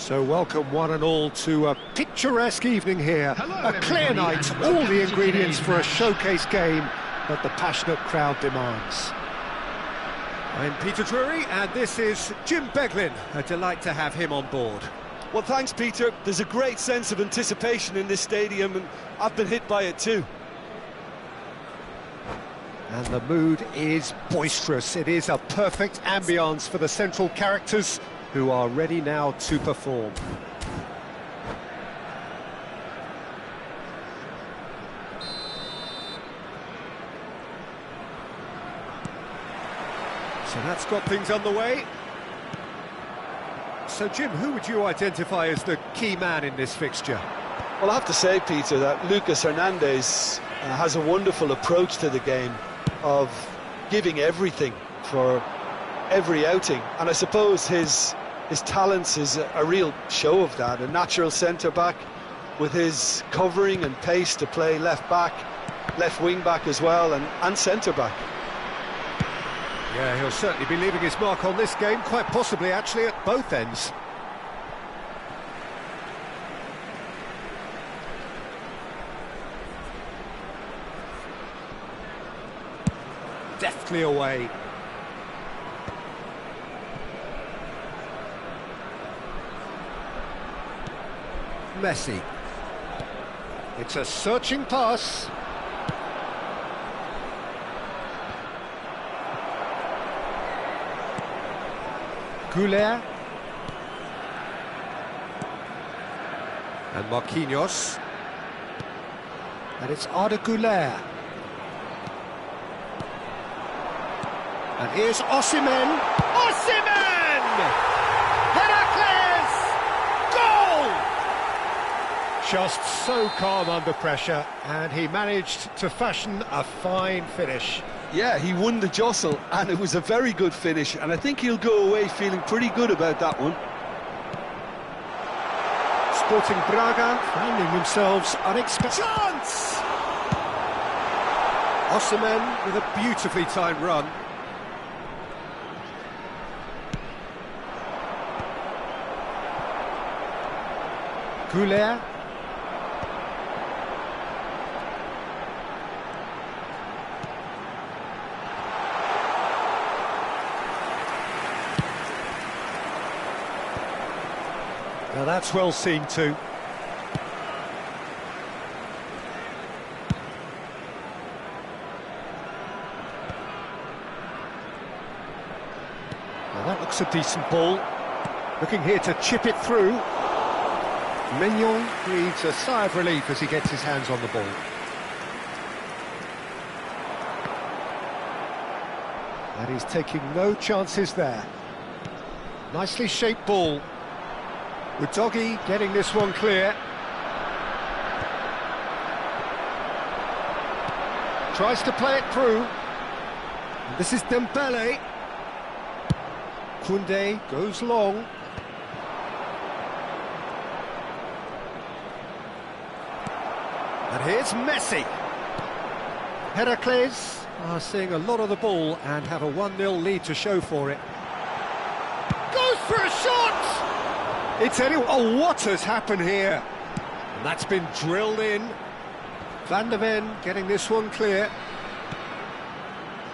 So welcome one and all to a picturesque evening here. A clear night, all the ingredients for a showcase game that the passionate crowd demands. I'm Peter Drury and this is Jim Beglin. A delight to have him on board. Well, thanks, Peter. There's a great sense of anticipation in this stadium and I've been hit by it too. And the mood is boisterous. It is a perfect ambience for the central characters who are ready now to perform. So that's got things underway. So Jim, who would you identify as the key man in this fixture? Well, I have to say, Peter, that Lucas Hernandez has a wonderful approach to the game of giving everything for every outing, and I suppose his talents is a real show of that. A natural centre-back with his covering and pace to play left-back, left wing-back as well, and centre-back. Yeah, he'll certainly be leaving his mark on this game, quite possibly actually at both ends. deftly away. Messi. It's a searching pass. Goulet. And Marquinhos. And it's Arda Goulet. And here's Osimhen. Osimhen! Heracles! Goal! Just so calm under pressure, and he managed to fashion a fine finish. Yeah, he won the jostle, and it was a very good finish, and I think he'll go away feeling pretty good about that one. Sporting Braga finding themselves unexpected. Chance! Osimhen with a beautifully timed run. Goulet. Now that's well seen too. Now that looks a decent ball. Looking here to chip it through. Mignon breathes a sigh of relief as he gets his hands on the ball. And he's taking no chances there. Nicely shaped ball. Udogie getting this one clear. Tries to play it through. And this is Dembele. Koundé goes long. And here's Messi. Heracles are seeing a lot of the ball and have a 1-0 lead to show for it. Goes for a shot! It's anyone. Oh, what has happened here? And that's been drilled in. Van der Ven getting this one clear.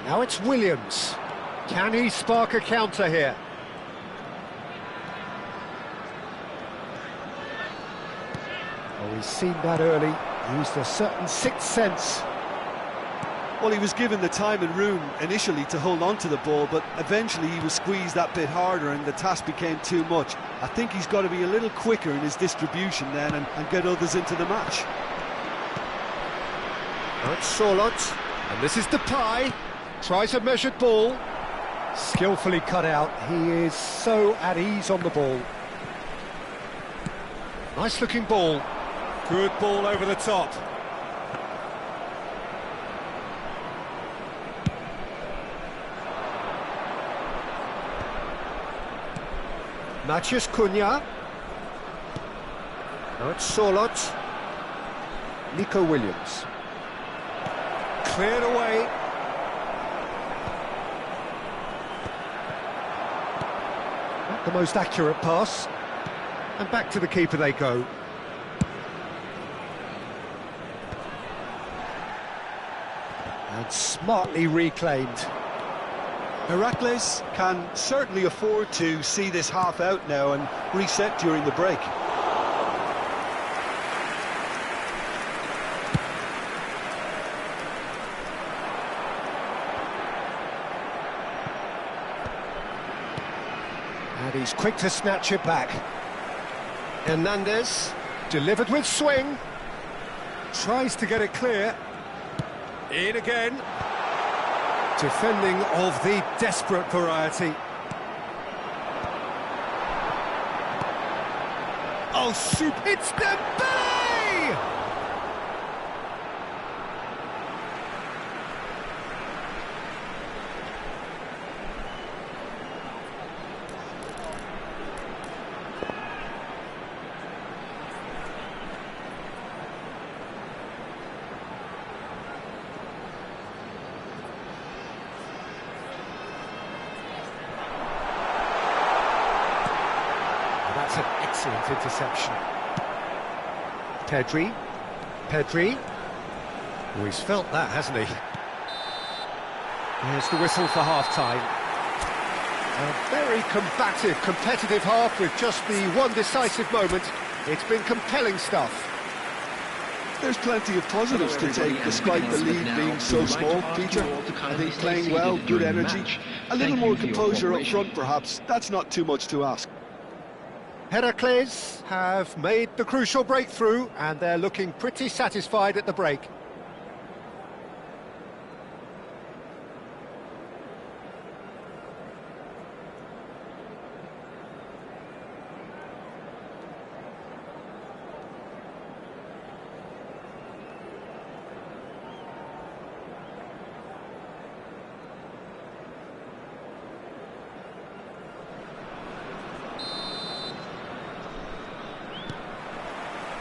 Now it's Williams. Can he spark a counter here? Oh, he's seen that early. Used a certain sixth sense. Well, he was given the time and room initially to hold on to the ball, but eventually he was squeezed that bit harder and the task became too much. I think he's got to be a little quicker in his distribution then and get others into the match. Now it's Sorloth, and this is Depay. Tries a measured ball. Skillfully cut out. He is so at ease on the ball. Nice looking ball. Good ball over the top. Matheus Cunha. Now it's Sorloth. Nico Williams. Cleared away. Not the most accurate pass. And back to the keeper they go. And smartly reclaimed. Heracles can certainly afford to see this half out now and reset during the break. And he's quick to snatch it back. Hernandez, delivered with swing. Tries to get it clear. In again. Defending of the desperate variety. Oh, shoot! It's Dembele! That's an excellent interception. Pedri. Oh, he's felt that, hasn't he? Here's the whistle for half-time. A very combative, competitive half with just the one decisive moment. It's been compelling stuff. There's plenty of positives to take, despite the lead being so small, Peter. I think playing well, good energy, a little more composure up front perhaps. That's not too much to ask. Heracles have made the crucial breakthrough, and they're looking pretty satisfied at the break.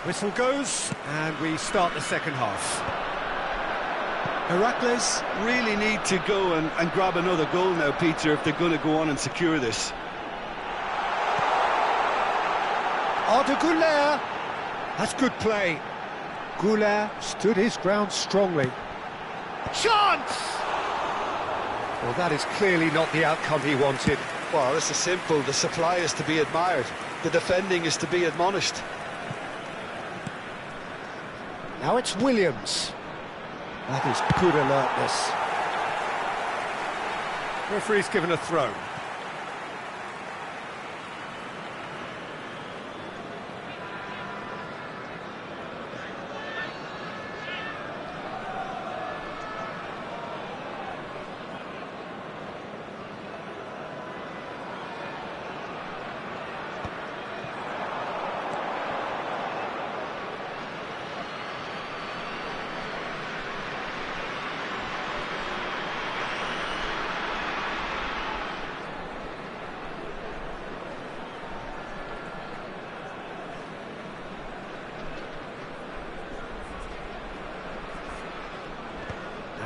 Whistle goes, and we start the second half. Heracles really need to go and grab another goal now, Peter, if they're going to go on and secure this. Arda Güler. That's good play. Güler stood his ground strongly. Chance! Well, that is clearly not the outcome he wanted. Well, this is simple. The supply is to be admired. The defending is to be admonished. Now it's Williams. That is good alertness. Referee's given a throw.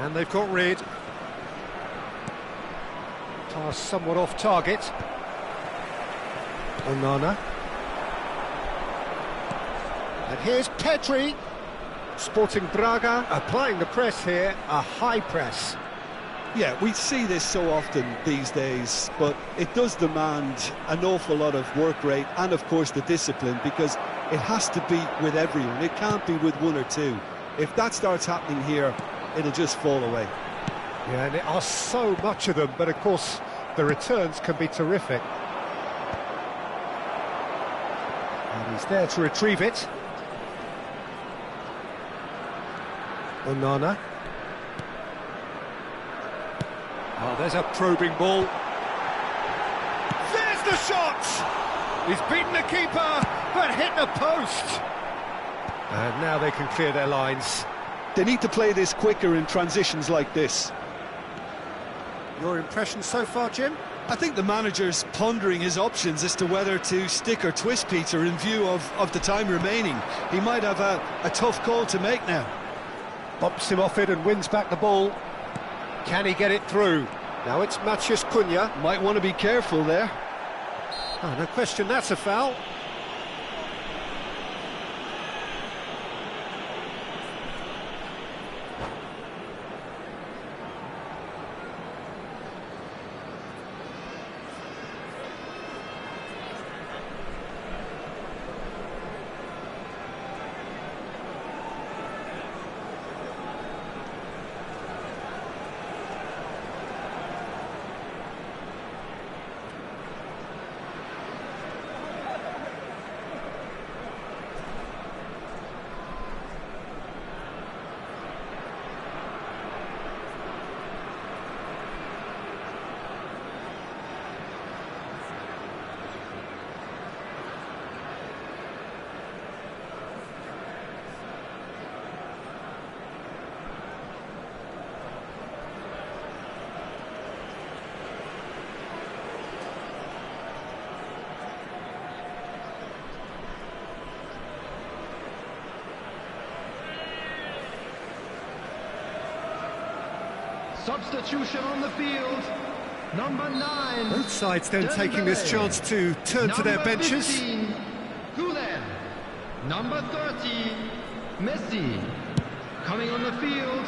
And they've got rid. Pass somewhat off target. Onana. And here's Pedri. Sporting Braga applying the press here, a high press. Yeah, we see this so often these days, but it does demand an awful lot of work rate and, of course, the discipline, because it has to be with everyone. It can't be with one or two. If that starts happening here, it'll just fall away. Yeah, and there are so much of them, but of course the returns can be terrific. And he's there to retrieve it. Onana. Oh, there's a probing ball. There's the shot! He's beaten the keeper, but hit the post. And now they can clear their lines. They need to play this quicker in transitions like this. Your impression so far, Jim? I think the manager's pondering his options as to whether to stick or twist Peter in view of the time remaining. He might have a tough call to make now. Bumps him off it and wins back the ball. Can he get it through? Now it's Matheus Cunha. Might want to be careful there. Oh, no question, that's a foul. Substitution on the field, number 9. Both sides then taking this chance to turn to their benches. 15, Güler. Number 30, Messi. Coming on the field,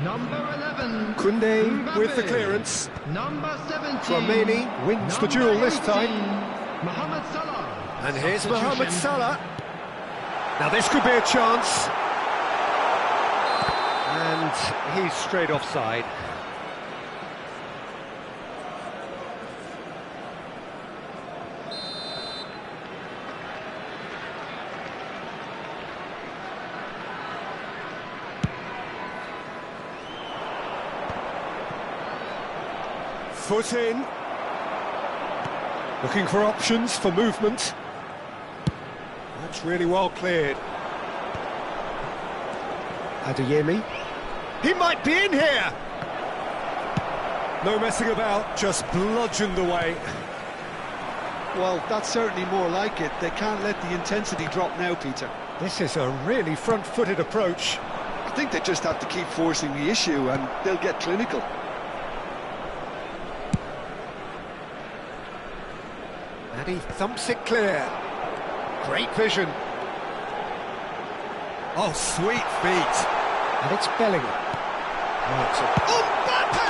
Number 11. Koundé with the Mbappe. clearance. Number 17. Chouameni wins the Number duel this 18, time. Mohamed Salah. And here's Substitution. Mohamed Salah. Now this could be a chance. And he's straight offside. Foot in. Looking for options for movement. That's really well cleared. Adeyemi. He might be in here! No messing about, just bludgeoned away. Well, that's certainly more like it. They can't let the intensity drop now, Peter. This is a really front-footed approach. I think they just have to keep forcing the issue and they'll get clinical. And he thumps it clear. Great vision. Oh, sweet feet. And it's Bellingham. Right, Mbappe!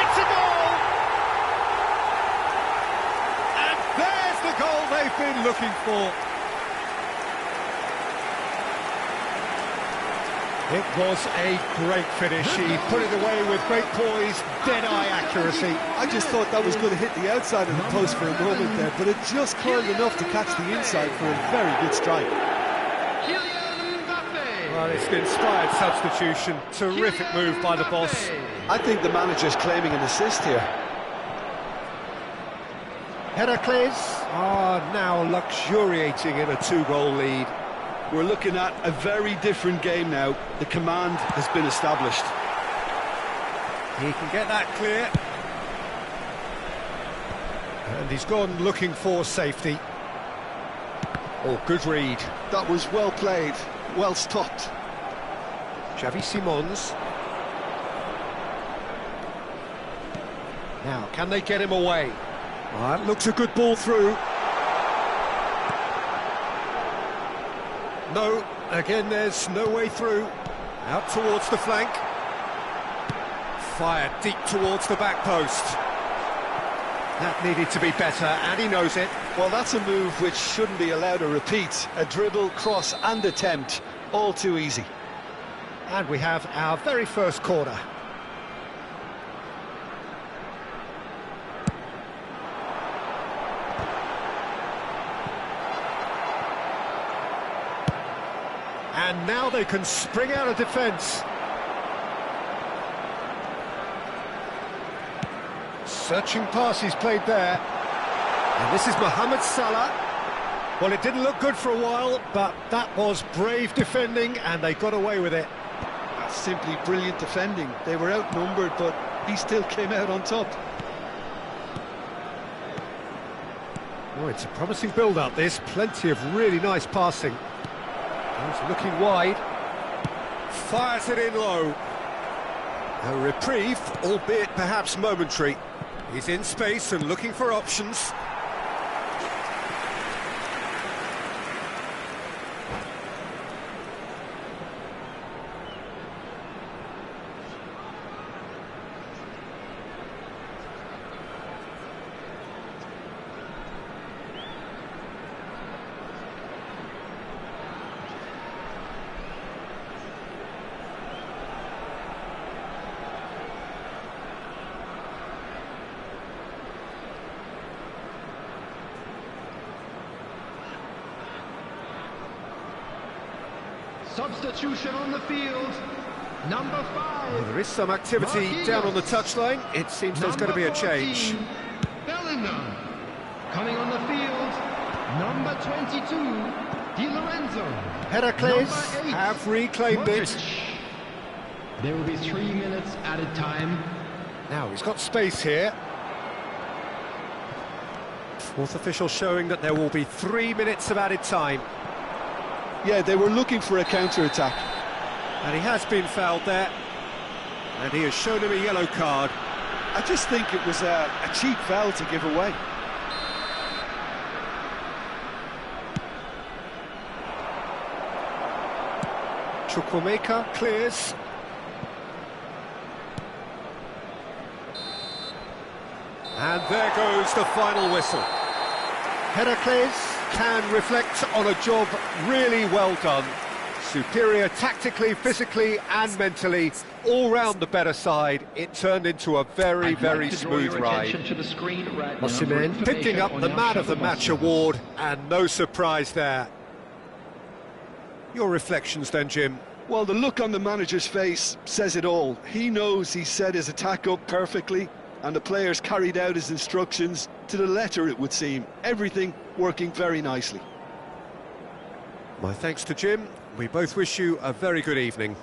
It's a goal! And there's the goal they've been looking for. It was a great finish. He put it away with great poise, dead-eye accuracy. I just thought that was going to hit the outside of the post for a moment there, but it just curled enough to catch the inside for a very good strike. Well, it's an inspired substitution. Terrific move by the boss. I think the manager's claiming an assist here. Heracles are now luxuriating in a 2-goal lead. We're looking at a very different game now. The command has been established. He can get that clear. And he's gone looking for safety. Oh, good read. That was well played, well stopped. Xavi Simons. Now, can they get him away? That looks a good ball through. No, again there's no way through. Out towards the flank. Fired deep towards the back post. That needed to be better, and he knows it. Well, that's a move which shouldn't be allowed to repeat. A dribble, cross and attempt, all too easy. And we have our very first corner. And now they can spring out of defence. Searching pass he's played there. And this is Mohamed Salah. Well, it didn't look good for a while, but that was brave defending, and they got away with it. That's simply brilliant defending. They were outnumbered, but he still came out on top. Oh, it's a promising build-up, this. Plenty of really nice passing. He's looking wide. Fires it in low. A reprieve, albeit perhaps momentary. He's in space and looking for options. Substitution on the field. Number 5. Well, there is some activity down on the touchline. It seems there's going to be a change. 14, Bellingham. Coming on the field. Number 22. Di Lorenzo. Heracles Number 8, have reclaimed it. Modric. There will be 3 minutes added time. Now he's got space here. Fourth official showing that there will be 3 minutes of added time. Yeah, they were looking for a counter-attack. And he has been fouled there. And he has shown him a yellow card. I just think it was a cheap foul to give away. Chukwuemeka clears. And there goes the final whistle. Heracles can reflect on a job really well done. Superior tactically, physically and mentally, all round the better side. It turned into a very, very smooth ride. Osimhen picking up the Man of the Match award, and no surprise there. Your reflections then, Jim? Well, the look on the manager's face says it all. He knows he set his attack up perfectly, and the players carried out his instructions to the letter, it would seem. Everything working very nicely. My thanks to Jim. We both wish you a very good evening.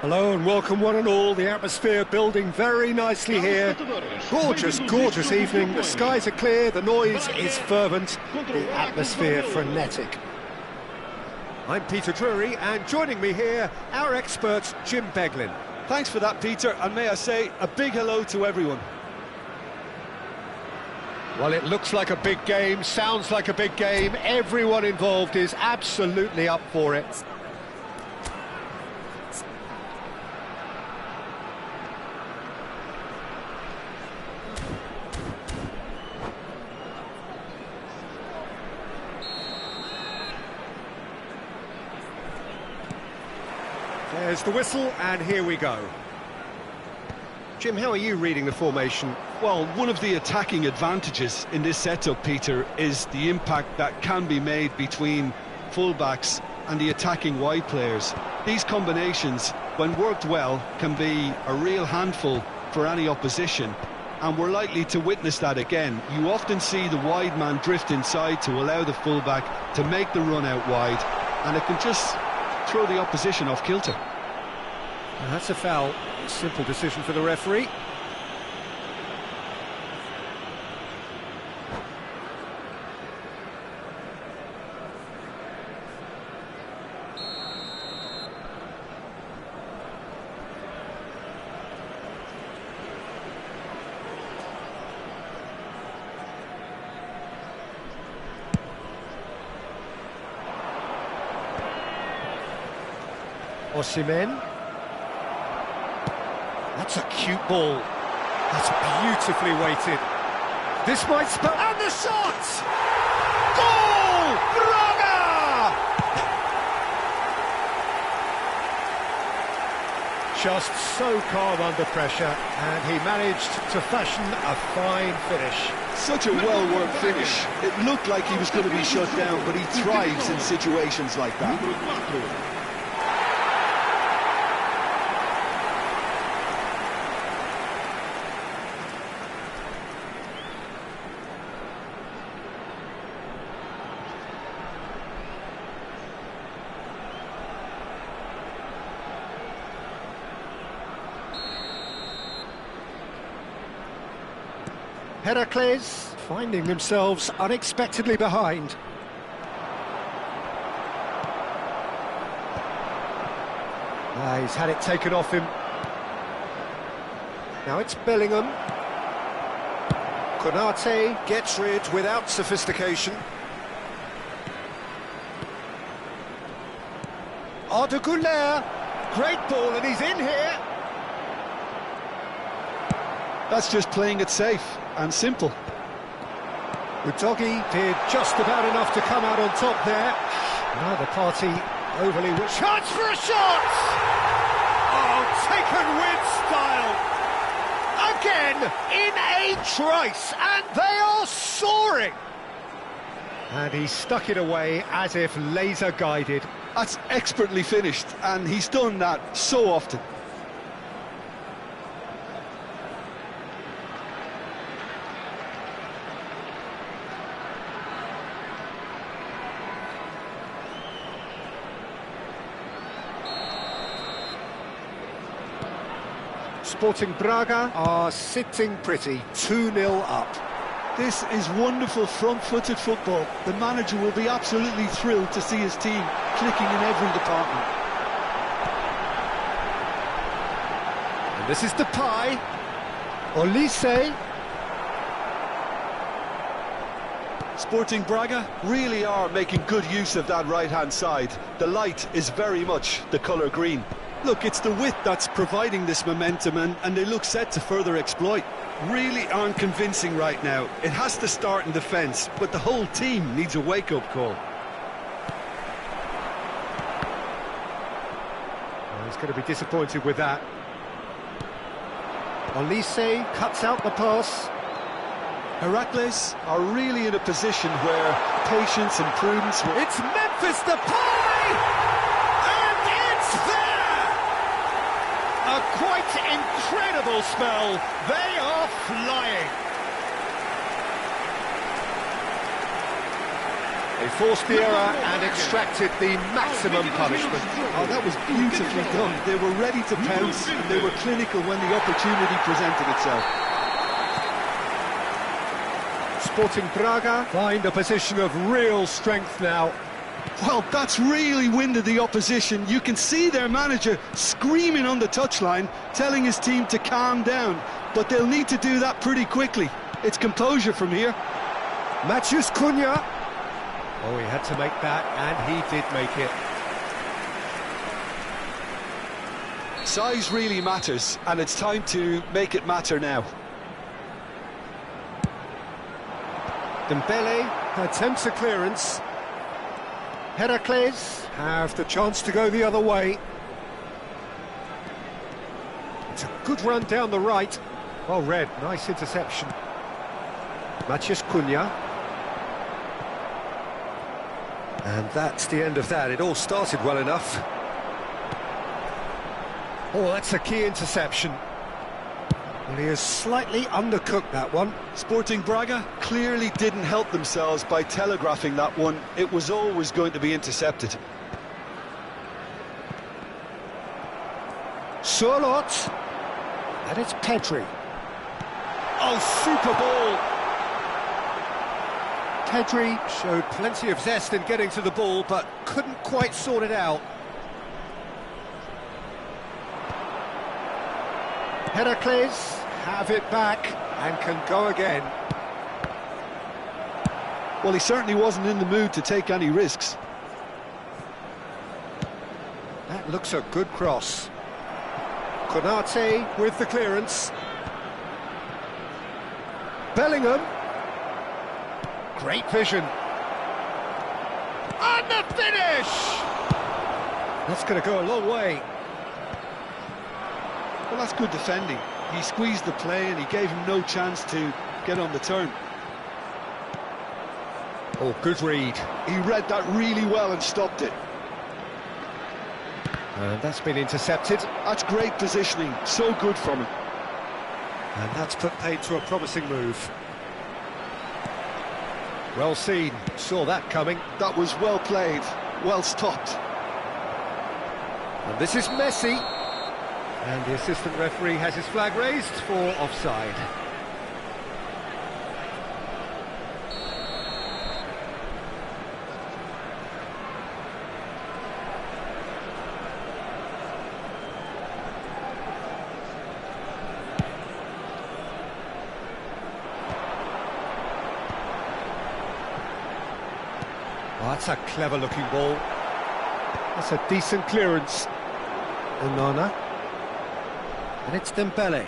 Hello and welcome one and all. The atmosphere building very nicely here. Gorgeous, gorgeous evening. The skies are clear, the noise is fervent, the atmosphere frenetic. I'm Peter Drury, and joining me here, our expert Jim Beglin. Thanks for that, Peter, and may I say a big hello to everyone. Well, it looks like a big game, sounds like a big game. Everyone involved is absolutely up for it. There's the whistle, and here we go. Jim, how are you reading the formation? Well, one of the attacking advantages in this setup, Peter, is the impact that can be made between fullbacks and the attacking wide players. These combinations, when worked well, can be a real handful for any opposition, and we're likely to witness that again. You often see the wide man drift inside to allow the fullback to make the run out wide, and it can just throw the opposition off kilter. And that's a foul. Simple decision for the referee. Osimhen. That's a cute ball. That's beautifully weighted. This might spell... And the shot! Goal! Braga! Just so calm under pressure, and he managed to fashion a fine finish. Such a well-worked finish. It looked like he was going to be shut down, but he thrives in situations like that. Heracles finding themselves unexpectedly behind. He's had it taken off him. Now it's Bellingham. Konate gets rid without sophistication. Arda Güler, great ball, and he's in here. That's just playing it safe and simple. Udogi did just about enough to come out on top there. Neither party overly... Chance for a shot! Oh, taken with style! Again, in a trice, and they are soaring! And he stuck it away as if laser-guided. That's expertly finished, and he's done that so often. Sporting Braga are sitting pretty, 2-0 up. This is wonderful front-footed football. The manager will be absolutely thrilled to see his team clicking in every department. And this is Depay. Olise. Sporting Braga really are making good use of that right-hand side. The light is very much the colour green. Look, it's the width that's providing this momentum, and they look set to further exploit. Really aren't convincing right now. It has to start in defence, but the whole team needs a wake-up call. Oh, he's going to be disappointed with that. Olise cuts out the pass. Heracles are really in a position where patience and prudence will... It's Memphis Depay! And it's there! A quite incredible spell. They are flying. They forced the error and extracted the maximum punishment. Oh, that was beautifully done. They were ready to pounce, and they were clinical when the opportunity presented itself. Sporting Braga find a position of real strength now. Well, that's really winded the opposition. You can see their manager screaming on the touchline, telling his team to calm down, but they'll need to do that pretty quickly. It's composure from here. Matheus Cunha. Oh, he had to make that, and he did make it. Size really matters, and it's time to make it matter now. Dembele attempts a clearance. Heracles have the chance to go the other way. It's a good run down the right. Well read, nice interception. Matheus Cunha. And that's the end of that. It all started well enough. Oh, that's a key interception. Well, he has slightly undercooked that one. Sporting Braga clearly didn't help themselves by telegraphing that one. It was always going to be intercepted. Surlot. And it's Pedri. Oh, super ball. Pedri showed plenty of zest in getting to the ball, but couldn't quite sort it out. Heracles have it back and can go again. Well, he certainly wasn't in the mood to take any risks. That looks a good cross. Konate with the clearance. Bellingham. Great vision. And the finish! That's going to go a long way. Well, that's good defending. He squeezed the play and he gave him no chance to get on the turn. Oh, good read. He read that really well and stopped it. And that's been intercepted. That's great positioning, so good from him. And that's put paid to a promising move. Well seen, saw that coming. That was well played, well stopped. And this is Messi. And the assistant referee has his flag raised for offside. Oh, that's a clever-looking ball. That's a decent clearance. Onana. And it's Dembele.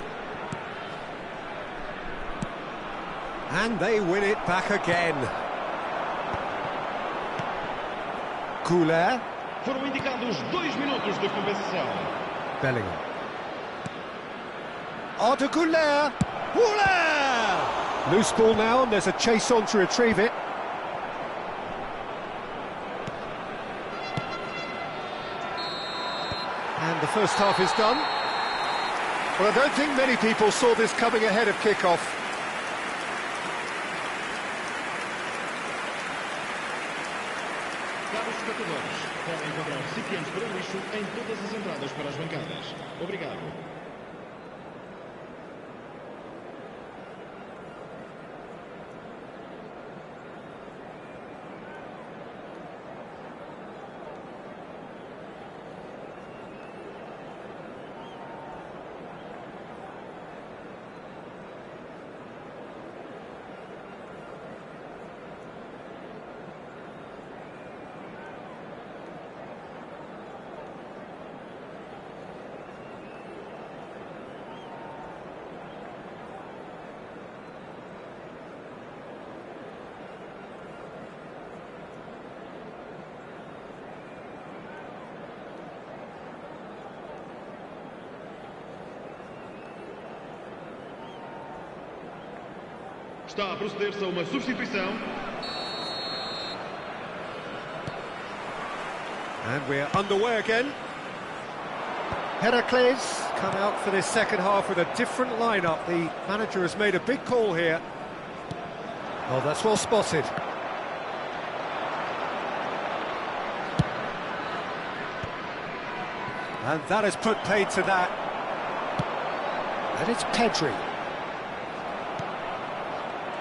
And they win it back again. Goulet. Foram indicados 2 minutos de compensação. Bellingham. Arda Goulet. Goulet! Loose ball now, and there's a chase on to retrieve it. And the first half is done. Well, I don't think many people saw this coming ahead of kick-off. Caros espectadores, podem encontrar recipientes para lixo em todas as entradas para as bancadas. Obrigado. Está a proceder-se a uma substituição. And we're underway again. Heracles come out for this second half with a different lineup. The manager has made a big call here. Oh, that's well spotted. And that has put paid to that. And it's Pedri.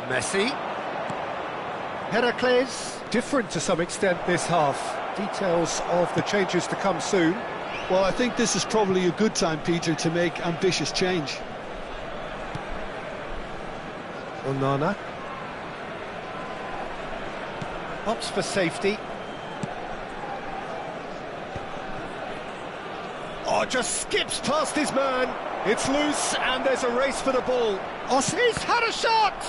Messi. Heracles. Different to some extent this half. Details of the changes to come soon. Well, I think this is probably a good time, Peter, to make ambitious change. Onana. Opts for safety. Oh, just skips past his man. It's loose and there's a race for the ball. He's had a shot!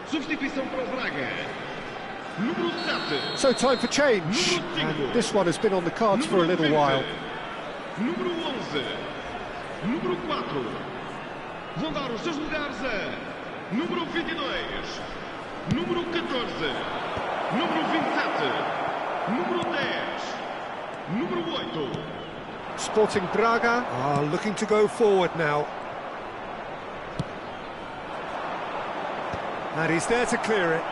Substituição para o Braga. Número 7. So time for change. And this one has been on the cards for a little while. Número 11. Número 4. Vão dar os seus lugares a número 22. Número 14. Número 27. Número 10. Número 8. Sporting Braga are looking to go forward now. And he's there to clear it.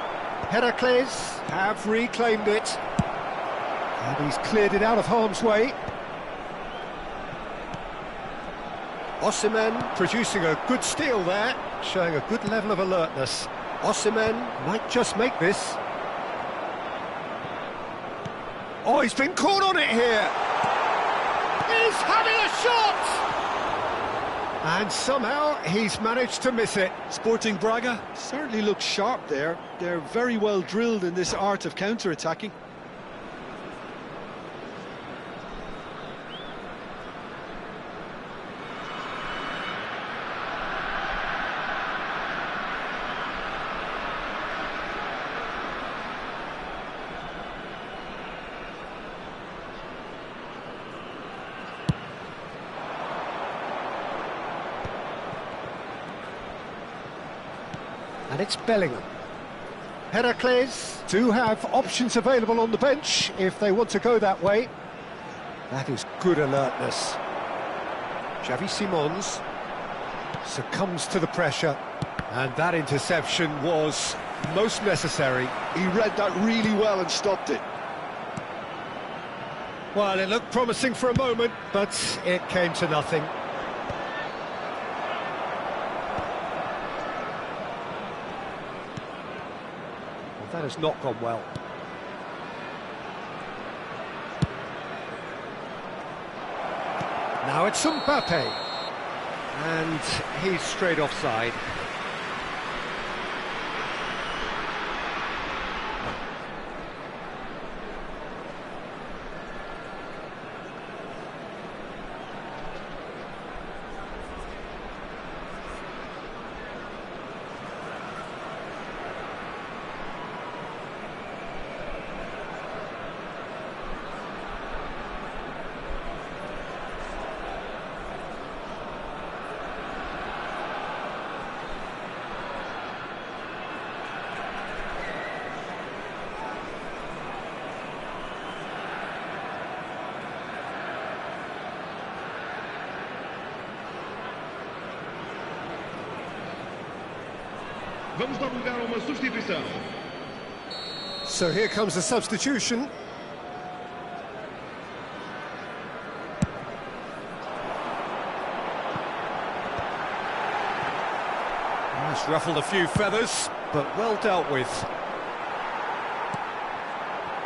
Heracles have reclaimed it. And he's cleared it out of harm's way. Osimhen producing a good steal there, showing a good level of alertness. Osimhen might just make this. Oh, he's been caught on it here. He's having a shot! And somehow he's managed to miss it. Sporting Braga certainly looks sharp there. They're very well drilled in this art of counter-attacking. And it's Bellingham. Heracles do have options available on the bench if they want to go that way. That is good alertness. Xavi Simons succumbs to the pressure. And that interception was most necessary. He read that really well and stopped it. Well, it looked promising for a moment, but it came to nothing. That has not gone well. Now it's Mbappe. And he's straight offside. Vamos dar lugar a uma substituição. So here comes the substitution. That's ruffled a few feathers, but well dealt with.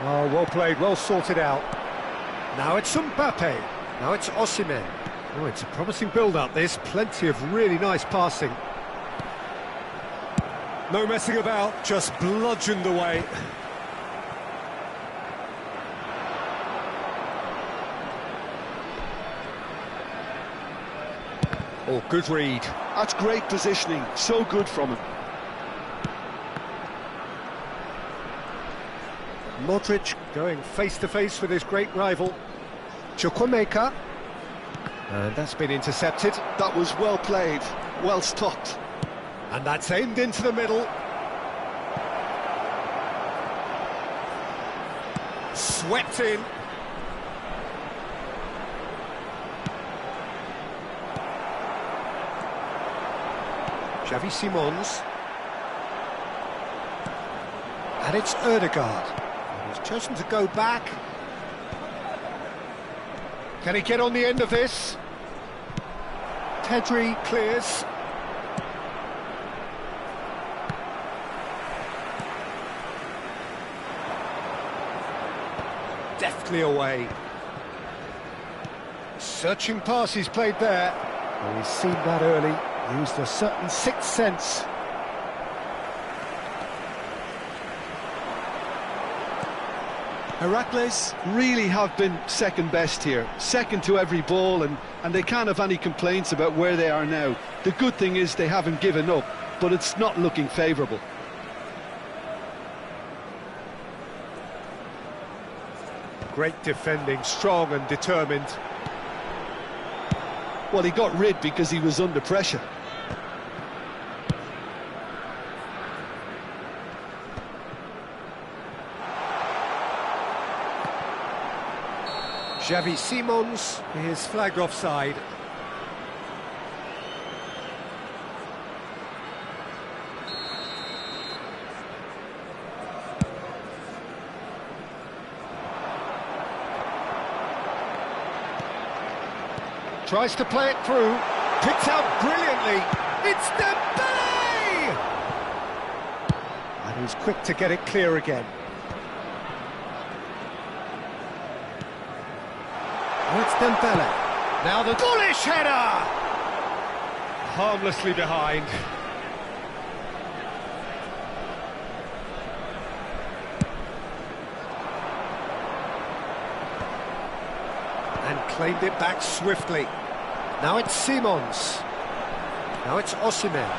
Oh, well played, well sorted out. Now it's Mbappe. Now it's Osimhen. Oh, it's a promising build-up, this. Plenty of really nice passing. No messing about, just bludgeoned away. Oh, good read. That's great positioning, so good from him. Modric going face-to-face with his great rival. Chukwuemeka. And that's been intercepted. That was well played, well stopped. And that's aimed into the middle. Swept in. Xavi Simons. And it's Ødegaard. He's chosen to go back. Can he get on the end of this? Pedri clears. Deftly away. Searching pass he's played there. Well, he's seen that early. Used a certain sixth sense. Heracles really have been second best here, second to every ball, and they can't have any complaints about where they are now. The good thing is they haven't given up, but it's not looking favourable. Great defending, strong and determined. Well, he got rid because he was under pressure. Xavi Simons is flagged offside. Tries to play it through, picked out brilliantly. It's Dembele! And he's quick to get it clear again. Oh, it's Dembele. Now the bullish header! Harmlessly behind. And claimed it back swiftly. Now it's Simons. Now it's Osimhen.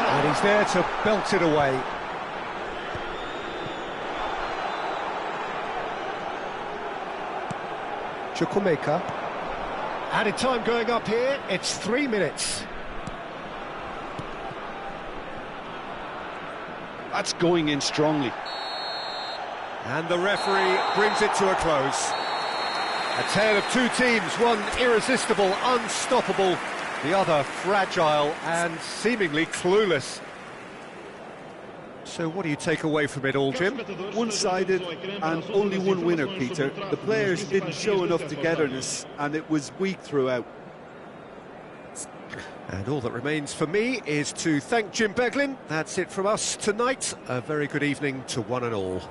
And he's there to belt it away. Chukwuemeka. Added time going up here, it's 3 minutes. That's going in strongly. And the referee brings it to a close. A tale of two teams, one irresistible, unstoppable, the other fragile and seemingly clueless. So what do you take away from it all, Jim? One-sided and only one winner, Peter. The players didn't show enough togetherness and it was weak throughout. And all that remains for me is to thank Jim Beglin. That's it from us tonight. A very good evening to one and all.